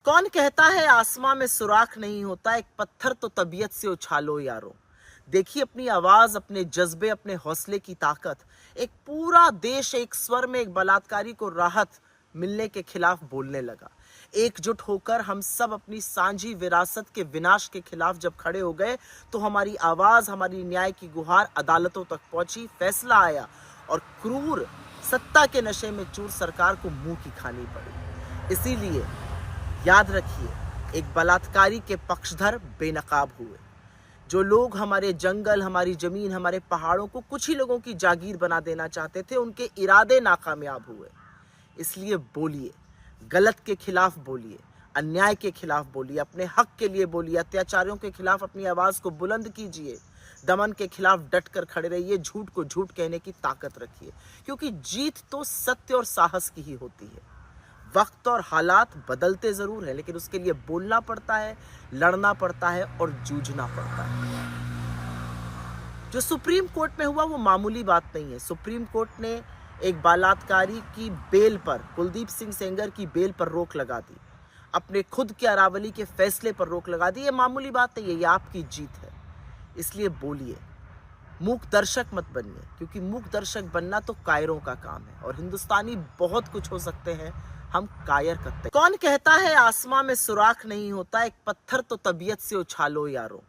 कौन कहता है आसमां में सुराख नहीं होता, एक पत्थर तो तबीयत से उछालो यारो। देखिए अपनी आवाज, अपने जज्बे, अपने हौसले की ताकत। एक पूरा देश एक स्वर में एक बलात्कारी को राहत मिलने के खिलाफ बोलने लगा। एकजुट होकर हम सब अपनी सांझी विरासत के विनाश के खिलाफ जब खड़े हो गए तो हमारी आवाज, हमारी न्याय की गुहार अदालतों तक पहुंची, फैसला आया और क्रूर सत्ता के नशे में चूर सरकार को मुंह की खानी पड़ी। इसीलिए याद रखिए, एक बलात्कारी के पक्षधर बेनकाब हुए। जो लोग हमारे जंगल, हमारी जमीन, हमारे पहाड़ों को कुछ ही लोगों की जागीर बना देना चाहते थे, उनके इरादे नाकामयाब हुए। इसलिए बोलिए, गलत के खिलाफ बोलिए, अन्याय के खिलाफ बोलिए, अपने हक के लिए बोलिए, अत्याचारियों के खिलाफ अपनी आवाज को बुलंद कीजिए, दमन के खिलाफ डट कर खड़े रहिए, झूठ को झूठ कहने की ताकत रखिए, क्योंकि जीत तो सत्य और साहस की ही होती है। वक्त और हालात बदलते जरूर है, लेकिन उसके लिए बोलना पड़ता है, लड़ना पड़ता है और जूझना पड़ता है। जो सुप्रीम कोर्ट में हुआ वो मामूली बात नहीं है। सुप्रीम कोर्ट ने एक बलात्कारी की बेल पर, कुलदीप सिंह सेंगर की बेल पर रोक लगा दी, अपने खुद के अरावली के फैसले पर रोक लगा दी। ये मामूली बात नहीं है, ये आपकी जीत है। इसलिए बोलिए, मूक दर्शक मत बनिए, क्योंकि मूक दर्शक बनना तो कायरों का काम है और हिंदुस्तानी बहुत कुछ हो सकते हैं, हम कायर करते हैं। कौन कहता है आसमां में सुराख नहीं होता, एक पत्थर तो तबीयत से उछालो यारो।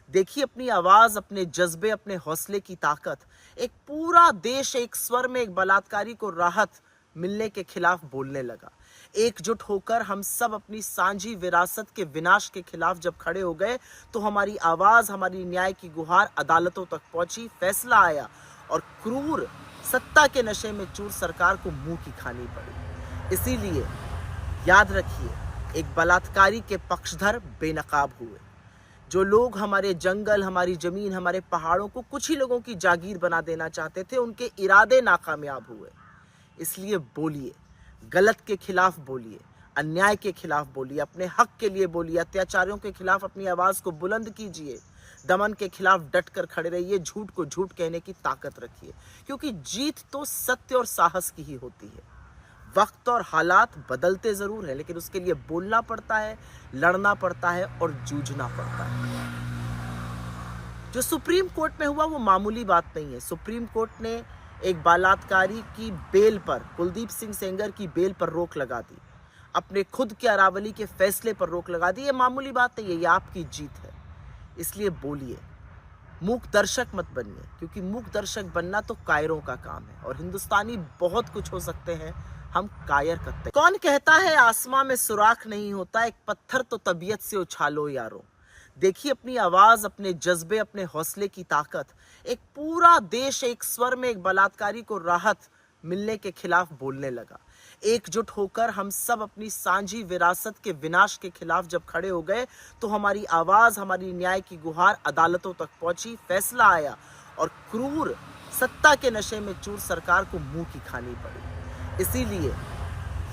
देखिए अपनी आवाज, अपने जज्बे, अपने हौसले की ताकत। एक पूरा देश एक स्वर में एक बलात्कारी को राहत मिलने के खिलाफ बोलने लगा। एकजुट होकर हम सब अपनी सांझी विरासत के विनाश के खिलाफ जब खड़े हो गए तो हमारी आवाज, हमारी न्याय की गुहार अदालतों तक पहुंची, फैसला आया और क्रूर सत्ता के नशे में चूर सरकार को मुंह की खानी पड़ी। इसीलिए याद रखिए, एक बलात्कारी के पक्षधर बेनकाब हुए। जो लोग हमारे जंगल, हमारी जमीन, हमारे पहाड़ों को कुछ ही लोगों की जागीर बना देना चाहते थे, उनके इरादे नाकामयाब हुए। इसलिए बोलिए, गलत के खिलाफ बोलिए, अन्याय के खिलाफ बोलिए, अपने हक के लिए बोलिए, अत्याचारियों के खिलाफ अपनी आवाज को बुलंद कीजिए, दमन के खिलाफ डट कर खड़े रहिए, झूठ को झूठ कहने की ताकत रखिए, क्योंकि जीत तो सत्य और साहस की ही होती है। वक्त और हालात बदलते जरूर है, लेकिन उसके लिए बोलना पड़ता है, लड़ना पड़ता है और जूझना पड़ता है। जो सुप्रीम कोर्ट में हुआ वो मामूली बात नहीं है। सुप्रीम कोर्ट ने एक बलात्कारी की बेल पर, कुलदीप सिंह सेंगर की बेल पर रोक लगा दी, अपने खुद के अरावली के फैसले पर रोक लगा दी। ये मामूली बात नहीं है, ये आपकी जीत है। इसलिए बोलिए, मूक दर्शक मत बनिए, क्योंकि मूक दर्शक बनना तो कायरों का काम है और हिंदुस्तानी बहुत कुछ हो सकते हैं, हम कायर करते हैं। कौन कहता है आसमां में सुराख नहीं होता, एक पत्थर तो तबीयत से उछालो यारो। देखिए अपनी आवाज, अपने जज्बे, अपने हौसले की ताकत। एक पूरा देश एक स्वर में एक बलात्कारी को राहत मिलने के खिलाफ बोलने लगा। एकजुट होकर हम सब अपनी सांझी विरासत के विनाश के खिलाफ जब खड़े हो गए तो हमारी आवाज, हमारी न्याय की गुहार अदालतों तक पहुंची, फैसला आया और क्रूर सत्ता के नशे में चूर सरकार को मुंह की खानी पड़ी। इसीलिए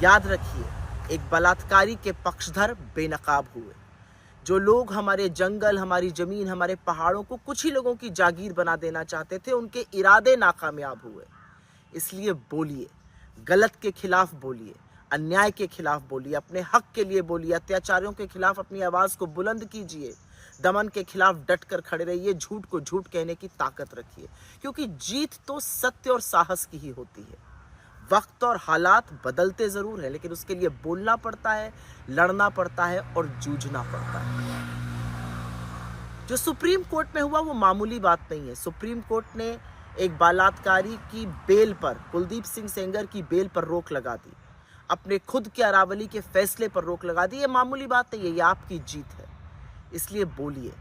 याद रखिए, एक बलात्कारी के पक्षधर बेनकाब हुए। जो लोग हमारे जंगल, हमारी जमीन, हमारे पहाड़ों को कुछ ही लोगों की जागीर बना देना चाहते थे, उनके इरादे नाकामयाब हुए। इसलिए बोलिए, गलत के खिलाफ बोलिए, अन्याय के खिलाफ बोलिए, अपने हक के लिए बोलिए, अत्याचारियों के खिलाफ अपनी आवाज को बुलंद कीजिए, दमन के खिलाफ डट कर खड़े रहिए, झूठ को झूठ कहने की ताकत रखिए, क्योंकि जीत तो सत्य और साहस की ही होती है। वक्त और हालात बदलते जरूर है, लेकिन उसके लिए बोलना पड़ता है, लड़ना पड़ता है और जूझना पड़ता है। जो सुप्रीम कोर्ट में हुआ वो मामूली बात नहीं है। सुप्रीम कोर्ट ने एक बलात्कारी की बेल पर, कुलदीप सिंह सेंगर की बेल पर रोक लगा दी, अपने खुद के अरावली के फैसले पर रोक लगा दी। ये मामूली बात नहीं है, ये आपकी जीत है। इसलिए बोलिए,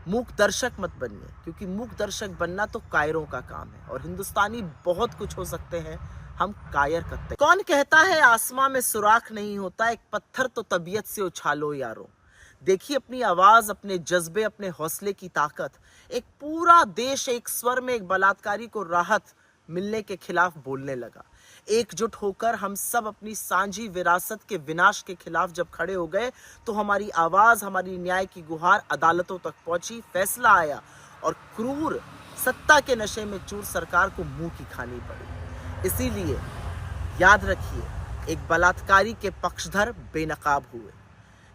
मूक दर्शक मत बनिए, क्योंकि मूक दर्शक बनना तो कायरों का काम है और हिंदुस्तानी बहुत कुछ हो सकते हैं, हम कायर करते हैं। कौन कहता है आसमां में सुराख नहीं होता, एक पत्थर तो तबीयत से उछालो यारो। देखिए अपनी आवाज, अपने जज्बे, अपने हौसले की ताकत। एक पूरा देश एक स्वर में एक बलात्कारी को राहत मिलने के खिलाफ बोलने लगा। एकजुट होकर हम सब अपनी सांझी विरासत के विनाश के खिलाफ जब खड़े हो गए तो हमारी आवाज, हमारी न्याय की गुहार अदालतों तक पहुंची, फैसला आया और क्रूर सत्ता के नशे में चूर सरकार को मुंह की खानी पड़ी। इसीलिए याद रखिए, एक बलात्कारी के पक्षधर बेनकाब हुए।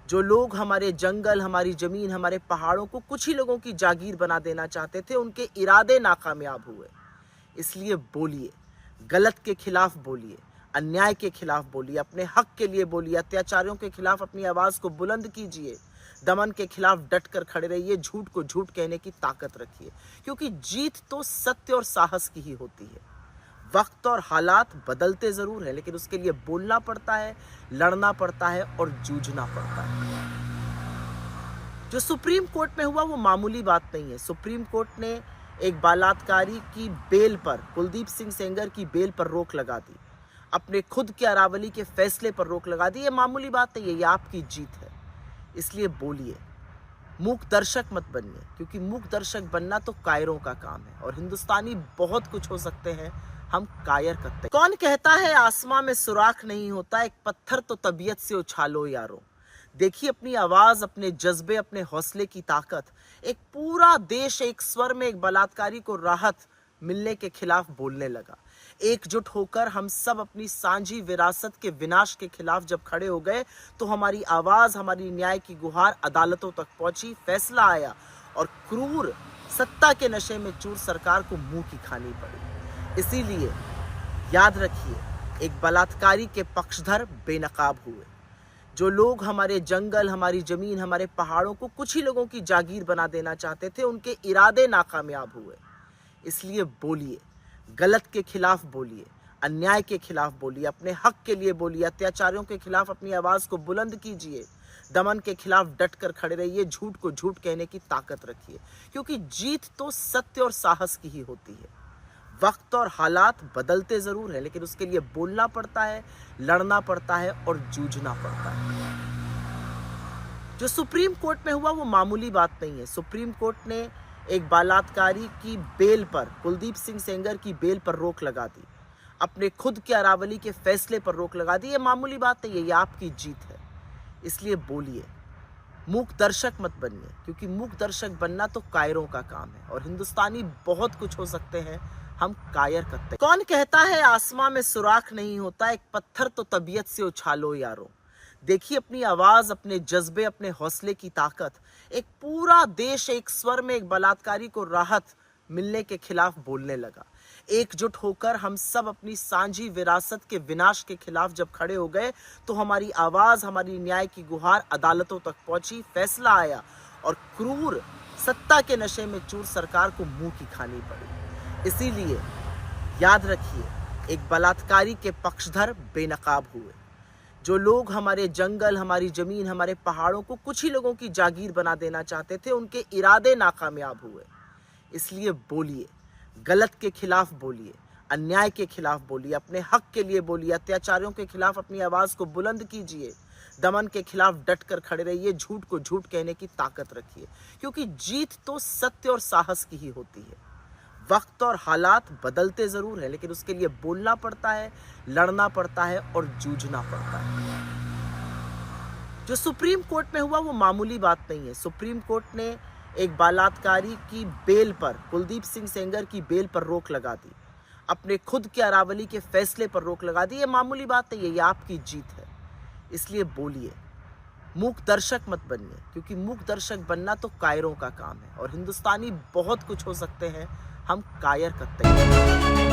जो लोग हमारे जंगल, हमारी जमीन, हमारे पहाड़ों को कुछ ही लोगों की जागीर बना देना चाहते थे, उनके इरादे नाकामयाब हुए। इसलिए बोलिए, गलत के खिलाफ बोलिए, अन्याय के खिलाफ बोलिए, अपने हक के लिए बोलिए, अत्याचारियों के खिलाफ अपनी आवाज को बुलंद कीजिए, दमन के खिलाफ डट कर खड़े रहिए, झूठ को झूठ कहने की ताकत रखिए, क्योंकि जीत तो सत्य और साहस की ही होती है। वक्त और हालात बदलते जरूर है, लेकिन उसके लिए बोलना पड़ता है, लड़ना पड़ता है और जूझना पड़ता है। जो सुप्रीम कोर्ट में हुआ वो मामूली बात नहीं है। सुप्रीम कोर्ट ने एक बलात्कारी की बेल पर, कुलदीप सिंह सेंगर की बेल पर रोक लगा दी, अपने खुद के अरावली के फैसले पर रोक लगा दी। ये मामूली बात नहीं है, ये आपकी जीत है। इसलिए बोलिए, मूक दर्शक मत बनिए, क्योंकि मूक दर्शक बनना तो कायरों का काम है और हिंदुस्तानी बहुत कुछ हो सकते हैं, हम कायर करते हैं। कौन कहता है आसमां में सुराख नहीं होता, एक पत्थर तो तबीयत से उछालो यारो। देखिए अपनी आवाज, अपने जज्बे, अपने हौसले की ताकत। एक पूरा देश एक स्वर में एक बलात्कारी को राहत मिलने के खिलाफ बोलने लगा। एकजुट होकर हम सब अपनी सांझी विरासत के विनाश के खिलाफ जब खड़े हो गए, तो हमारी आवाज, हमारी न्याय की गुहार अदालतों तक पहुंची, फैसला आया और क्रूर सत्ता के नशे में चूर सरकार को मुंह की खानी पड़ी। इसीलिए याद रखिए, एक बलात्कारी के पक्षधर बेनकाब हुए। जो लोग हमारे जंगल, हमारी जमीन, हमारे पहाड़ों को कुछ ही लोगों की जागीर बना देना चाहते थे, उनके इरादे नाकामयाब हुए। इसलिए बोलिए, गलत के खिलाफ बोलिए, अन्याय के खिलाफ बोलिए, अपने हक के लिए बोलिए, अत्याचारियों के खिलाफ अपनी आवाज को बुलंद कीजिए, दमन के खिलाफ डट कर खड़े रहिए, झूठ को झूठ कहने की ताकत रखिए, क्योंकि जीत तो सत्य और साहस की ही होती है। वक्त और हालात बदलते जरूर है, लेकिन उसके लिए बोलना पड़ता है, लड़ना पड़ता है और जूझना पड़ता है। जो सुप्रीम कोर्ट में हुआ वो मामूली बात नहीं है। सुप्रीम कोर्ट ने एक बलात्कारी की बेल पर, कुलदीप सिंह सेंगर की बेल पर रोक लगा दी, अपने खुद के अरावली के फैसले पर रोक लगा दी। ये मामूली बात नहीं है, ये आपकी जीत है। इसलिए बोलिए, मूक दर्शक मत बनिए, क्योंकि मूक दर्शक बनना तो कायरों का काम है और हिंदुस्तानी बहुत कुछ हो सकते हैं, हम कायर करते हैं। कौन कहता है आसमां में सुराख नहीं होता, एक पत्थर तो तबीयत से उछालो यारो। देखिए अपनी आवाज, अपने जज्बे, अपने हौसले की ताकत। एक पूरा देश एक स्वर में एक बलात्कारी को राहत मिलने के खिलाफ बोलने लगा। एकजुट होकर हम सब अपनी सांझी विरासत के विनाश के खिलाफ जब खड़े हो गए, तो हमारी आवाज, हमारी न्याय की गुहार अदालतों तक पहुंची, फैसला आया और क्रूर सत्ता के नशे में चूर सरकार को मुंह की खानी पड़ी। इसीलिए याद रखिए, एक बलात्कारी के पक्षधर बेनकाब हुए। जो लोग हमारे जंगल, हमारी जमीन, हमारे पहाड़ों को कुछ ही लोगों की जागीर बना देना चाहते थे, उनके इरादे नाकामयाब हुए। इसलिए बोलिए, गलत के खिलाफ बोलिए, अन्याय के खिलाफ बोलिए, अपने हक के लिए बोलिए, अत्याचारियों के खिलाफ अपनी आवाज को बुलंद कीजिए, दमन के खिलाफ डट कर खड़े रहिए, झूठ को झूठ कहने की ताकत रखिए, क्योंकि जीत तो सत्य और साहस की ही होती है। वक्त और हालात बदलते जरूर है, लेकिन उसके लिए बोलना पड़ता है, लड़ना पड़ता है और जूझना पड़ता है। जो सुप्रीम कोर्ट में हुआ वो मामूली बात नहीं है। सुप्रीम कोर्ट ने एक बलात्कारी की बेल पर, कुलदीप सिंह सेंगर की बेल पर रोक लगा दी, अपने खुद के अरावली के फैसले पर रोक लगा दी। ये मामूली बात नहीं है, ये आपकी जीत है। इसलिए बोलिए, मूक दर्शक मत बनिए, क्योंकि मूक दर्शक बनना तो कायरों का काम है और हिंदुस्तानी बहुत कुछ हो सकते हैं, हम कायर करते हैं।